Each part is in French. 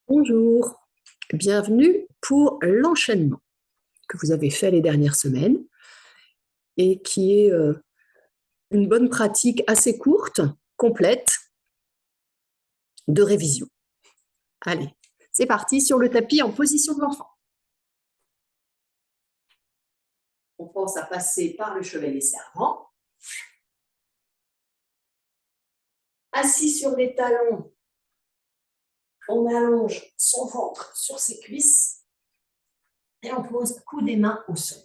Bonjour, bienvenue pour l'enchaînement que vous avez fait les dernières semaines et qui est une bonne pratique assez courte, complète, de révision. Allez, c'est parti sur le tapis en position de l'enfant. On pense à passer par le chevet servant. Assis sur les talons, on allonge son ventre sur ses cuisses et on pose coude et main au sol.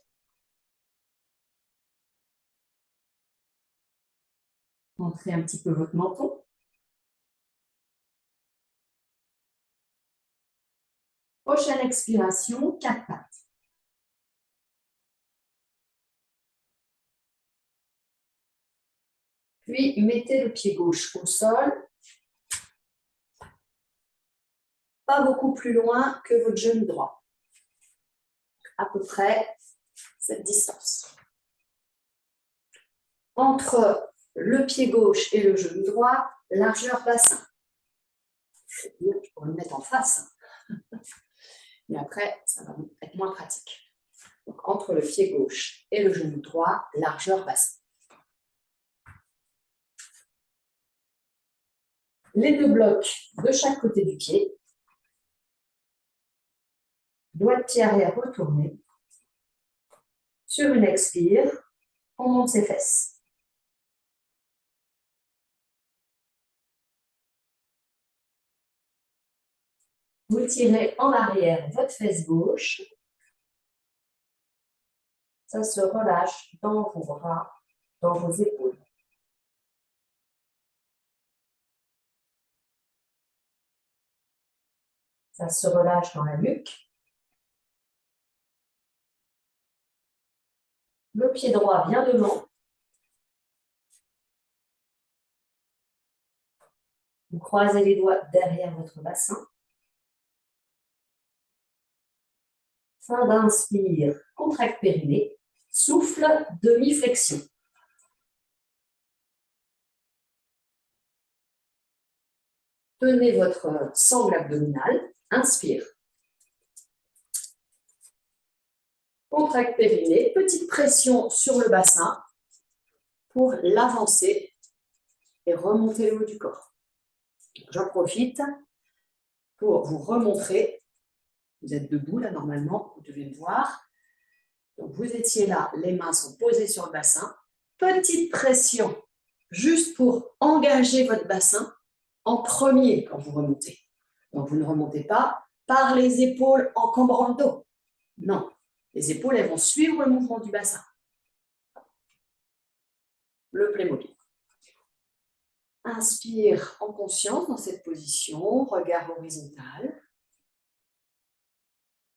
Montrez un petit peu votre menton. Prochaine expiration, 4 pattes. Puis, mettez le pied gauche au sol, pas beaucoup plus loin que votre genou droit. À peu près cette distance. Entre le pied gauche et le genou droit, largeur bassin. Je pourrais me mettre en face, mais après, ça va être moins pratique. Donc, entre le pied gauche et le genou droit, largeur bassin. Les deux blocs de chaque côté du pied. Doigt de pied arrière retourné. Sur une expire, on monte ses fesses. Vous tirez en arrière votre fesse gauche. Ça se relâche dans vos bras, dans vos épaules. Ça se relâche dans la nuque. Le pied droit vient devant. Vous croisez les doigts derrière votre bassin. Fin d'inspire, contracte périnée. Souffle, demi-flexion. Tenez votre sangle abdominale. Inspire. Contracte périnée. Petite pression sur le bassin pour l'avancer et remonter le haut du corps. J'en profite pour vous remontrer. Vous êtes debout là normalement, vous devez me voir. Donc vous étiez là, les mains sont posées sur le bassin. Petite pression juste pour engager votre bassin en premier quand vous remontez. Donc vous ne remontez pas par les épaules en cambrant le dos. Non, les épaules elles vont suivre le mouvement du bassin. Le Playmobil. Inspire en conscience dans cette position, regard horizontal.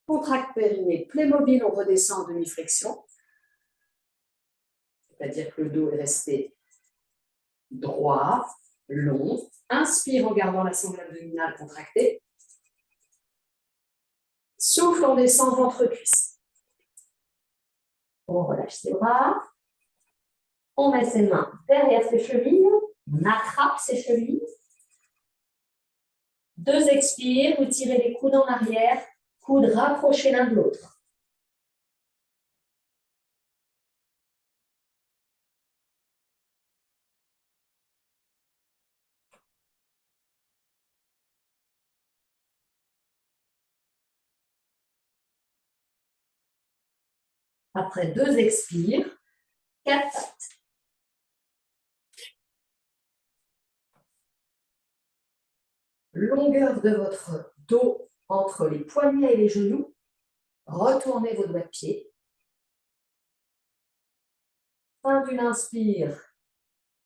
Contracte périnée, Playmobil, on redescend en demi-flexion. C'est-à-dire que le dos est resté droit, long. Inspire en gardant la sangle abdominale contractée. Souffle, on descend ventre-cuisse. On relâche ses bras. On met ses mains derrière ses chevilles. On attrape ses chevilles. Deux expires, vous tirez les coudes en arrière. Coudes rapprochés l'un de l'autre. Après deux expires, 4 pattes. Longueur de votre dos entre les poignets et les genoux. Retournez vos doigts de pied. Fin d'une inspire,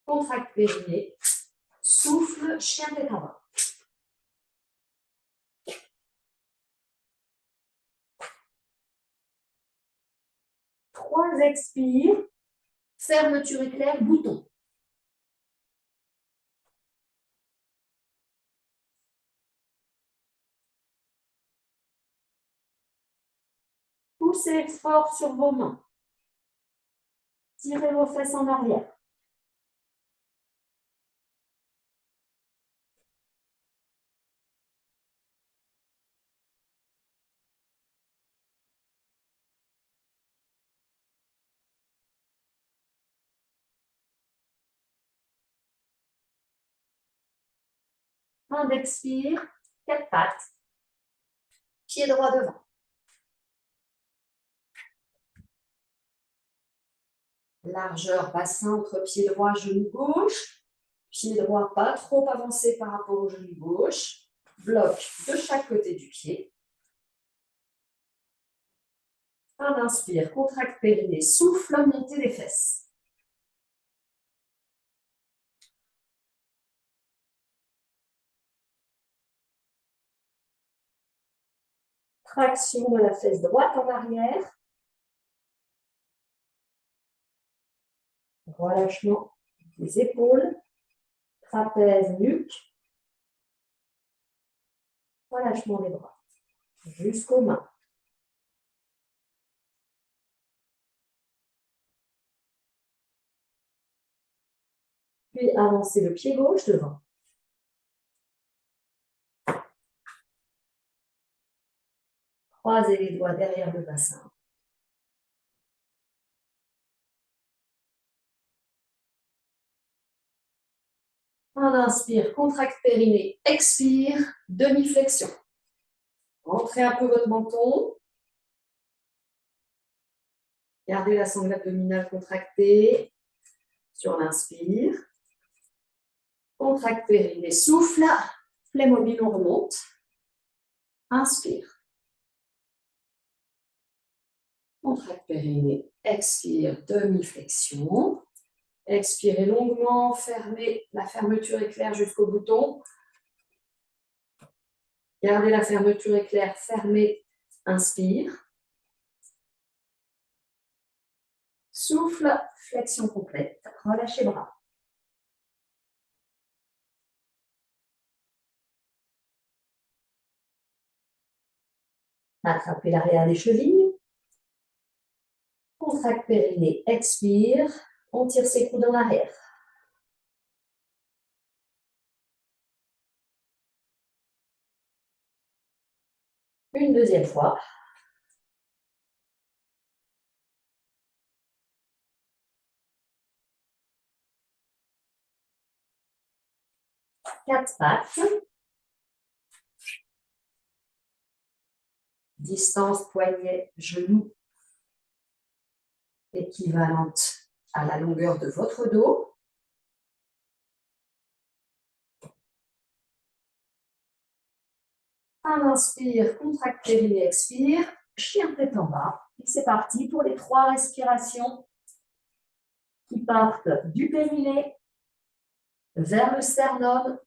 contracte périnée. Souffle, chien tête en bas. Trois expires, fermeture éclair, bouton. Poussez fort sur vos mains. Tirez vos fesses en arrière. Un d'expire, 4 pattes. Pied droit devant. Largeur bassin entre pied droit, genou gauche. Pied droit pas trop avancé par rapport au genou gauche. Bloc de chaque côté du pied. Un inspire, contracte périnée, souffle, montée des fesses. Traction de la fesse droite en arrière. Relâchement des épaules, trapèze, nuque. Relâchement des bras jusqu'aux mains. Puis avancez le pied gauche devant. Croisez les doigts derrière le bassin. On inspire, contracte périnée, expire, demi-flexion. Rentrez un peu votre menton. Gardez la sangle abdominale contractée sur l'inspire. Contracte périnée, souffle. Playmobil, on remonte. Inspire. Contracte périnée, expire, demi-flexion. Expirez longuement, fermez la fermeture éclair jusqu'au bouton. Gardez la fermeture éclair fermée, inspire. Souffle, flexion complète, relâchez bras. Attrapez l'arrière des chevilles. Contracte périnée, expire. On tire ses coudes en arrière. Une deuxième fois. Quatre pattes. Distance poignet, genou équivalente à la longueur de votre dos. Un inspire, contracte périnée, expire. Chien tête en bas. Et c'est parti pour les 3 respirations qui partent du périnée vers le sternum.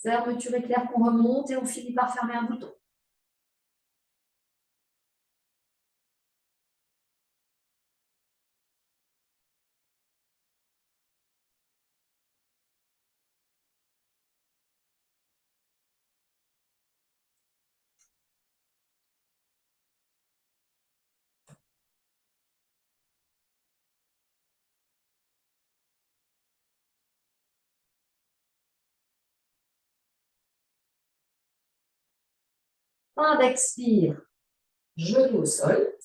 Fermeture éclair qu'on remonte et on finit par fermer un bouton. Fin d'expire, genou au sol.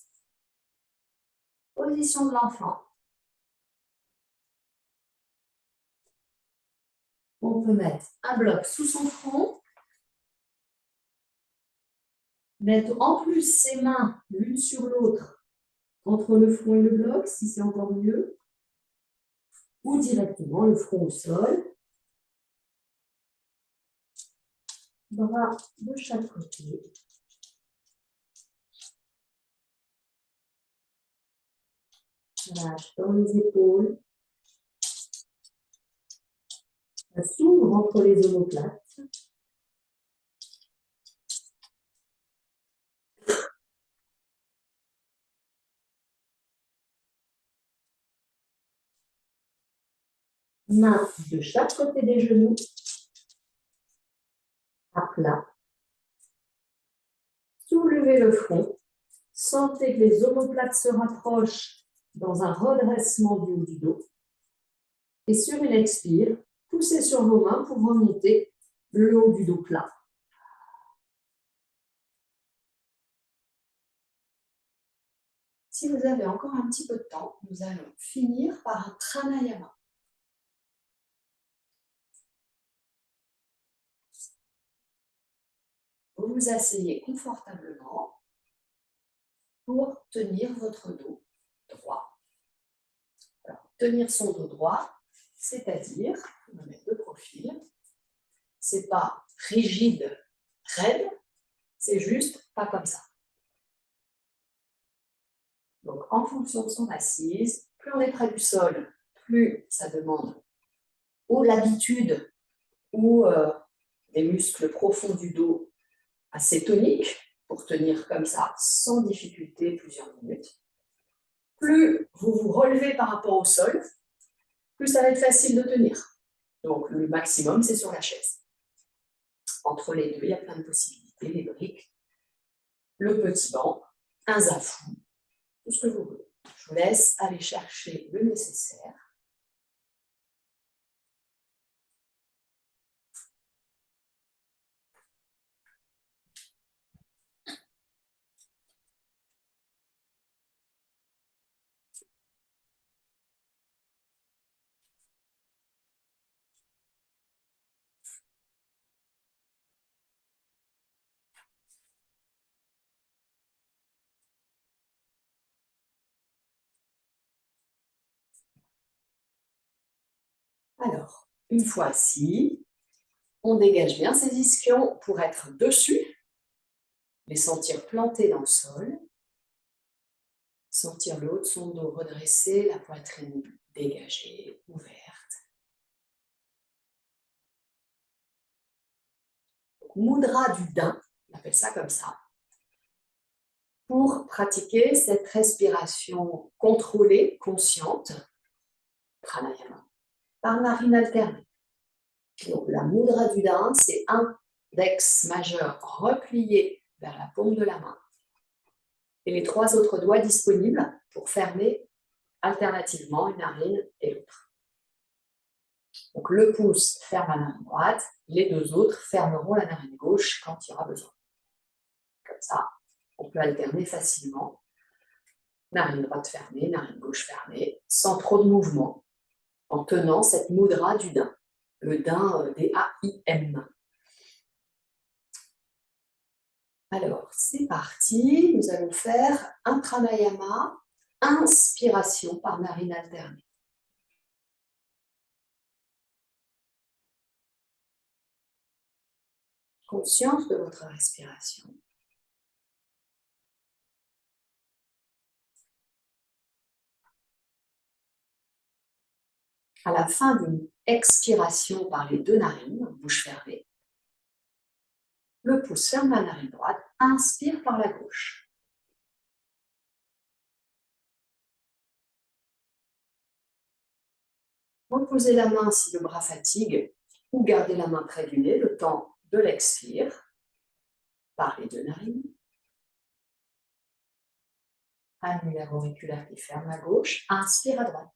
Position de l'enfant. On peut mettre un bloc sous son front. Mettre en plus ses mains l'une sur l'autre entre le front et le bloc, si c'est encore mieux. Ou directement le front au sol. Bras de chaque côté. Lâche dans les épaules. Ça s'ouvre entre les omoplates. Mains de chaque côté des genoux. À plat. Soulevez le front. Sentez que les omoplates se rapprochent dans un redressement du haut du dos. Et sur une expire, poussez sur vos mains pour remonter le haut du dos plat. Si vous avez encore un petit peu de temps, nous allons finir par un pranayama. vous vous asseyez confortablement pour tenir votre dos droit. Alors, tenir son dos droit, c'est-à-dire, on va mettre de profil, c'est pas rigide, raide, c'est juste pas comme ça. Donc, en fonction de son assise, plus on est près du sol, plus ça demande ou l'habitude ou des muscles profonds du dos assez toniques pour tenir comme ça sans difficulté plusieurs minutes. Plus vous vous relevez par rapport au sol, plus ça va être facile de tenir. Donc le maximum, c'est sur la chaise. Entre les deux, il y a plein de possibilités, les briques, le petit banc, un zafou, tout ce que vous voulez. Je vous laisse aller chercher le nécessaire. Alors, une fois assis, on dégage bien ses ischions pour être dessus, les sentir plantés dans le sol, sentir le haut de son dos redressé, la poitrine dégagée, ouverte. Mudra du daim, on appelle ça comme ça, pour pratiquer cette respiration contrôlée, consciente, pranayama, par narine alternée. Donc la mudra du daim, c'est index majeur replié vers la paume de la main et les 3 autres doigts disponibles pour fermer alternativement une narine et l'autre. Donc le pouce ferme la narine droite, les 2 autres fermeront la narine gauche quand il y aura besoin. Comme ça, on peut alterner facilement. Narine droite fermée, narine gauche fermée, sans trop de mouvement, en tenant cette mudra du daim, le daim D-A-I-M. Alors, c'est parti, nous allons faire un pranayama, inspiration par narine alternée. Conscience de votre respiration. À la fin d'une expiration par les 2 narines, bouche fermée, le pouce ferme la narine droite, inspire par la gauche. Reposez la main si le bras fatigue ou gardez la main près du nez le temps de l'expire par les 2 narines. Annulaire auriculaire qui ferme à gauche, inspire à droite.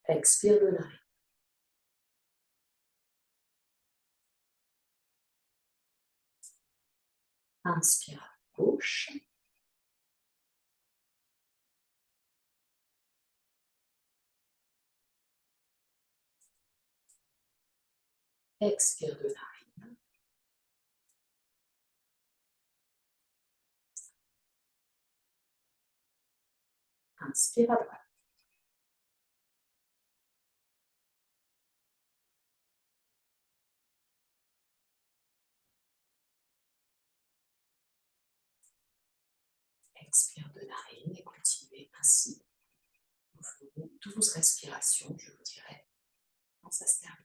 Expire de narine. Inspire à gauche. Expire de narine. Inspire à droite. Expire de narine et continuez ainsi. Nous ferons 12 respirations, je vous dirai quand ça se termine.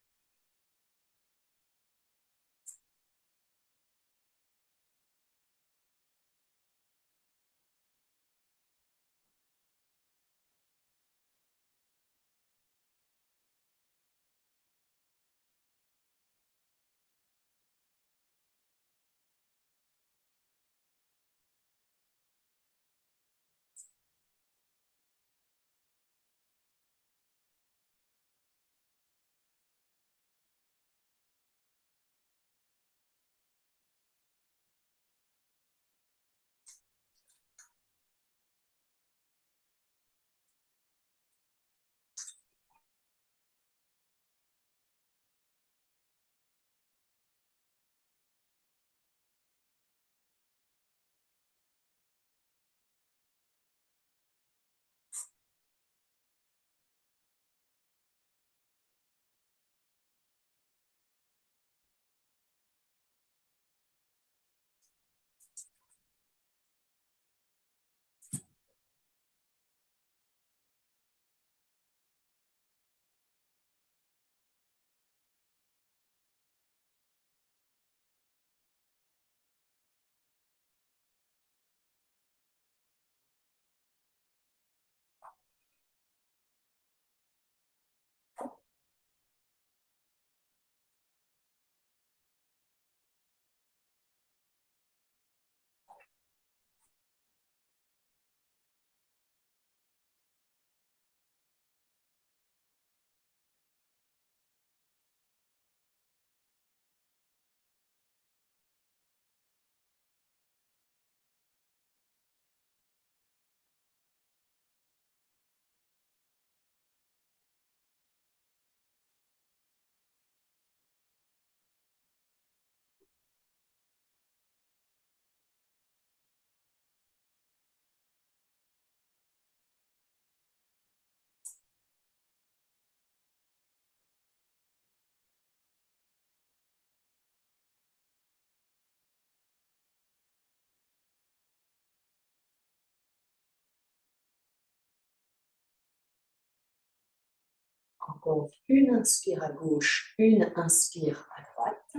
Encore une inspire à gauche, une inspire à droite.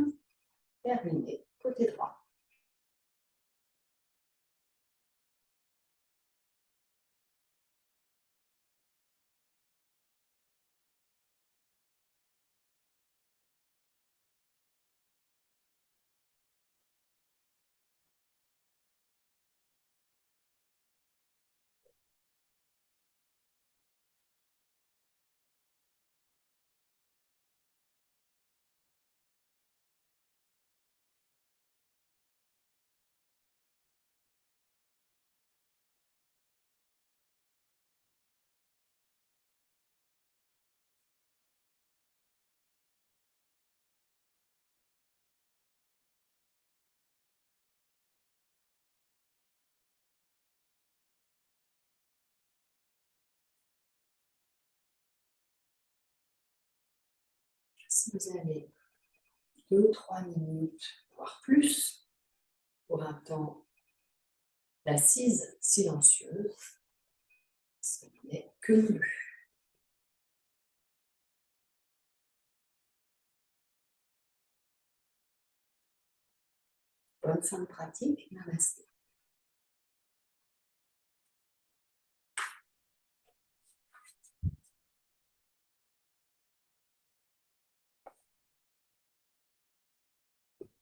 Terminé, côté droit. Si vous avez 2-3 minutes, voire plus, pour un temps d'assise silencieuse, ce n'est que mieux. Bonne fin de pratique, namasté.